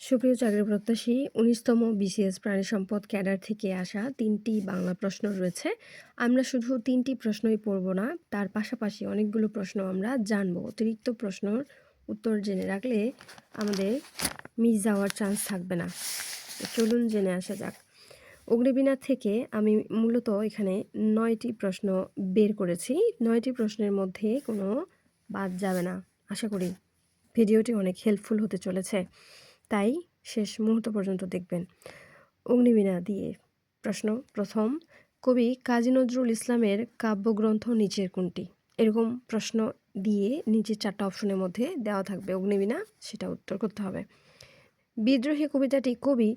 সুপ্রিয় চাকরি প্রত্যাশী ১৯তম বিসিএস প্রাণী সম্পদ ক্যাডার থেকে আসা ৩টি বাংলা প্রশ্ন রয়েছে। আমরা শুধু ৩টি প্রশ্নই পড়ব না, তার পাশাপাশি অনেকগুলো প্রশ্ন আমরা জানব। অতিরিক্ত প্রশ্নর উত্তর জেনে রাখলে আমাদের মিস যাওয়ার চান্স থাকবে না। চলুন জেনে আসা যাক। অগ্নিবীণা থেকে আমি মূলত এখানে ৯টি প্রশ্ন বের করেছি। ৯টি প্রশ্নের মধ্যে কোনো বাদ যাবে না। আশা করি ভিডিওটি অনেক হেল্পফুল হতে চলেছে, তাই শেষ মুহূর্ত পর্যন্ত দেখবেন। অগ্নিবীণা দিয়ে প্রশ্ন প্রথম, কবি কাজী নজরুল ইসলামের কাব্যগ্রন্থ নিচের কোনটি? এরকম প্রশ্ন দিয়ে নিচের 4টা অপশনের মধ্যে দেওয়া থাকবে অগ্নিবীণা, সেটা উত্তর করতে হবে। বিদ্রোহী কবিতাটি কবি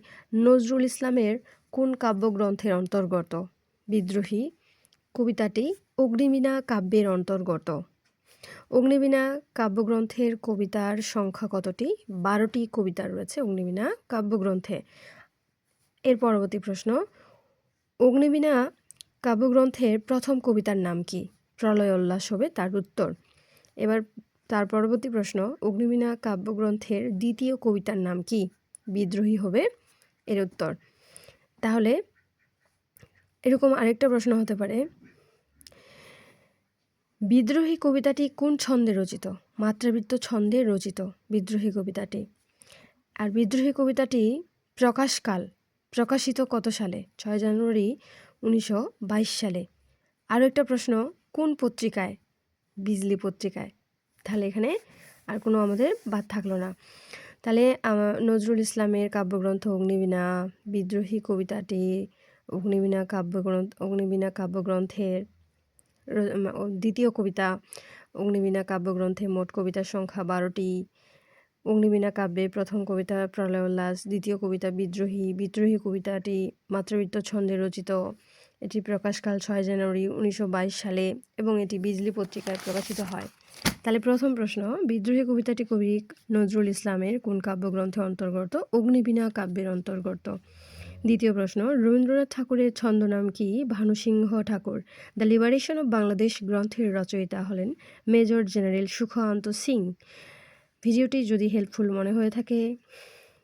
নজরুল ইসলামের কোন কাব্যগ্রন্থের অন্তর্গত? বিদ্রোহী কবিতাটি অগ্নিবীণা কাব্যের অন্তর্গত। অগ্নিবীণা কাব্যগ্রন্থের কবিতার সংখ্যা কতটি? 12টি কবিতা রয়েছে অগ্নিবীণা কাব্যগ্রন্থে। এর পরবর্তী প্রশ্ন, অগ্নিবীণা কাব্যগ্রন্থের প্রথম কবিতার নাম কি? প্রলয় উল্লাস হবে তার উত্তর। এবার তার পরবর্তী প্রশ্ন, অগ্নিবীণা কাব্যগ্রন্থের দ্বিতীয় কবিতার নাম কি? বিদ্রোহী হবে এর উত্তর। তাহলে এরকম আরেকটা প্রশ্ন হতে পারে, বিদ্রোহী কবিতাটি কোন ছন্দে রচিত? মাত্রাবৃত্ত ছন্দে রচিত বিদ্রোহী কবিতাটি। আর বিদ্রোহী কবিতাটি প্রকাশিত কত সালে? 6 জানুয়ারি 1922 সালে। আরও একটা প্রশ্ন, কোন পত্রিকায়? বিজলি পত্রিকায়। তাহলে এখানে আর কোনো আমাদের বাদ থাকলো না। তাহলে নজরুল ইসলামের কাব্যগ্রন্থ অগ্নিবীণা, বিদ্রোহী কবিতাটি অগ্নিবীণা কাব্যগ্রন্থের দ্বিতীয় কবিতা। অগ্নিবীণা কাব্যগ্রন্থে মোট কবিতার সংখ্যা 12টি। অগ্নিবীণা কাব্যে প্রথম কবিতা প্রলয় উল্লাস, দ্বিতীয় কবিতা বিদ্রোহী কবিতাটি মাত্রাবৃত্ত ছন্দে রচিত। এটি প্রকাশকাল 6 জানুয়ারি 1922 সালে এবং এটি বিজলি পত্রিকায় প্রকাশিত হয়। তাহলে প্রথম প্রশ্ন, বিদ্রোহী কবিতাটি কবি নজরুল ইসলামের কোন কাব্যগ্রন্থের অন্তর্গত? অগ্নিবীণা কাব্যের অন্তর্গত। দ্বিতীয় প্রশ্ন, রবীন্দ্রনাথ ঠাকুরের ছন্দনাম কি? ভানুসিংহ ঠাকুর। দ্য লিবারেশন অব বাংলাদেশ গ্রন্থের রচয়িতা হলেন মেজর জেনারেল সুখকান্ত সিং। ভিডিওটি যদি হেল্পফুল মনে হয়ে থাকে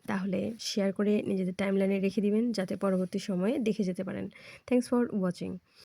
তাহলে শেয়ার করে নিজেদের টাইমলাইনে রেখে দিবেন, যাতে পরবর্তী সময়ে দেখে যেতে পারেন। Thanks for watching.